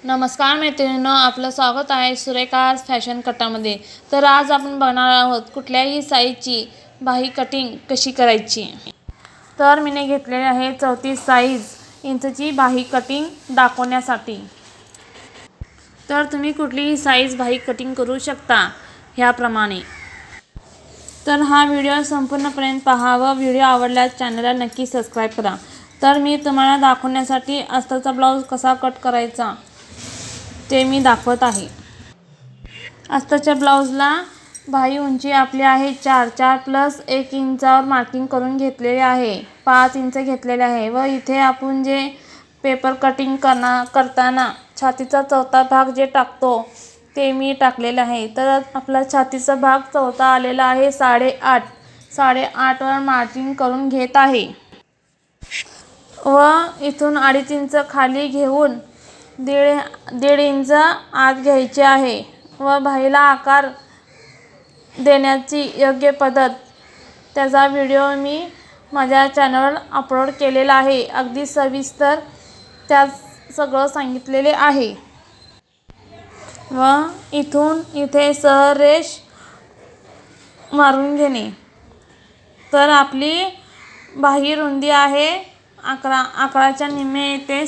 नमस्कार मैत्रिणींनो, आपलं स्वागत आहे सुरेखा फॅशन कटामध्ये। तर आज आपण बघणार आहोत कुठल्याही साईजची बाही कटिंग कशी करायची। तर मीने घेतलेली आहे 34 साईज इंचची बाही कटिंग दाखवण्यासाठी। तर तुम्ही कुठलीही साईज बाही कटिंग करू शकता ह्याप्रमाणे। तर हा व्हिडिओ संपूर्णपणे पहा व व्हिडिओ आवडल्यास चॅनलला नक्की सबस्क्राइब करा। तर मी तुम्हाला दाखवण्यासाठी अस्तरचा ब्लाउज कसा कट करायचा ते मी दाखवत आहे। अस्तरच्या ब्लाउजला बाही उंची आपली आहे 4 प्लस 1 इंचावर मार्किंग करून घेतलेले आहे। 5 इंच घेतलेले आहे व इथे आपण जे पेपर कटिंग करताना छातीचा चौथा भाग जे टाकतो ते मी टाकलेले आहे। तर आपला छातीचा भाग चौथा आलेला आहे 8.5 वर मार्किंग करून घेत आहे व इथून 2.5 इंच खाली घेऊन 1.5 इंच आत घ्यायचे आहे व बाहीला आकार देण्याची योग्य पद्धत त्याचा व्हिडिओ मी माझ्या चॅनलवर अपलोड केलेला आहे। अगदी सविस्तर त्यात सगळं सांगितलेले आहे व इथून इथे सररेष मारून घेणे। तर आपली बाही रुंदी आहे 11च्या निम्मे येते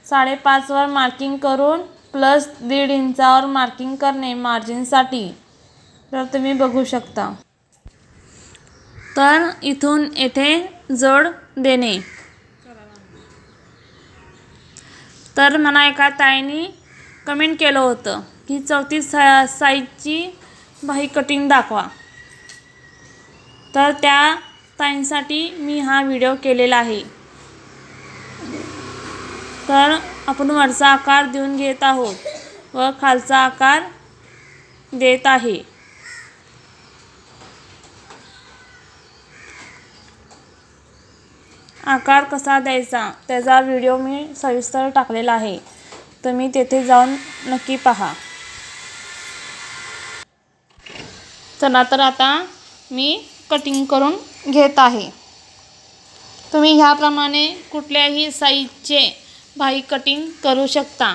5.5 वर मार्किंग करून प्लस 1.5 इंचावर मार्किंग करणे मार्जिनसाठी। तर तुम्ही बघू शकता। तर इथून येथे जोड देणे। तर मला एका ताईंनी कमेंट केलं होतं की 34 साईजची बाही कटिंग दाखवा। तर त्या ताईंसाठी मी हा व्हिडिओ केलेला आहे। तर आपण वरचा आकार देऊन घेत आहोत व खालचा आकार देत आहे। आकार कसा द्यायचा त्याचा व्हिडिओ मी सविस्तर टाकलेला आहे, तुम्ही तेथे जाऊन नक्की पहा। चला तर आता मी कटिंग करून घेत आहे। तुम्ही ह्याप्रमाणे कुठल्याही साईजचे बाही कटिंग करू शकता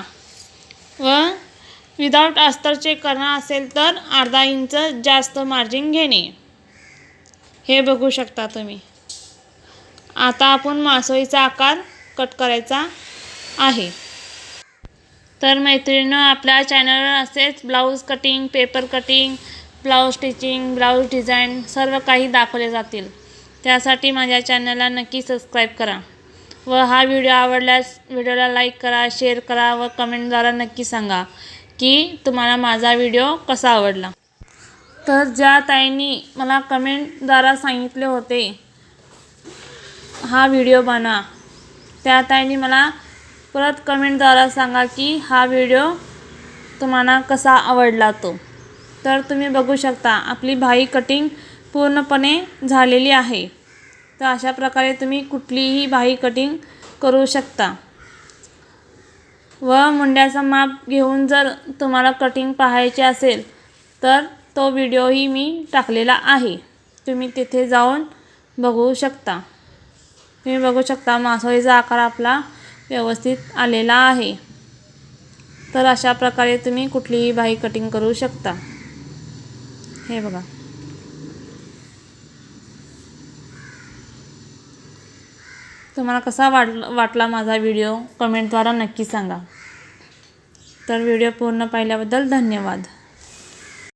व विदाउट अस्तरचे करणार असेल तर 1/2 इंच जास्त मार्जिन घेणे। हे बघू शकता तुम्ही। आता आपण मासोळीचा आकार कट करायचा आहे। तर मैत्रिणींनो, आपल्या चॅनलवर असेच blouse cutting, paper cutting, blouse stitching, blouse design सर्व काही दाखवले जातील। त्यासाठी माझ्या चॅनलला नक्की सबस्क्राइब करा व हा व्हिडिओ आवडल्यास व्हिडिओला लाईक करा, शेअर करा व कमेंटद्वारा नक्की सांगा की तुम्हाला माझा व्हिडिओ कसा आवडला। तर ज्या ताईंनी मला कमेंटद्वारा सांगितले होते हा व्हिडिओ बनवा, त्या ताईंनी मला परत कमेंटद्वारा सांगा की हा व्हिडिओ तुम्हाला कसा आवडला तो। तर तुम्ही बघू शकता आपली बाही कटिंग पूर्णपणे झालेली आहे। तर अशा प्रकारे तुम्ही कुठलीही बाही कटिंग करू शकता व मुंड्याचा माप घेऊन जर तुम्हाला कटिंग पाहायचे असेल तर तो व्हिडिओही मी टाकलेला आहे, तुम्ही तिथे जाऊन बघू शकता। तुम्ही बघू शकता मासोळीचा आकार आपला व्यवस्थित आलेला आहे। तर अशा प्रकारे तुम्ही कुठलीही बाही कटिंग करू शकता। हे बघा। तुम्हाला कसा वाटला माझा व्हिडिओ कमेंटद्वारा नक्की सांगा। तर व्हिडिओ पूर्ण पाहिल्याबद्दल धन्यवाद।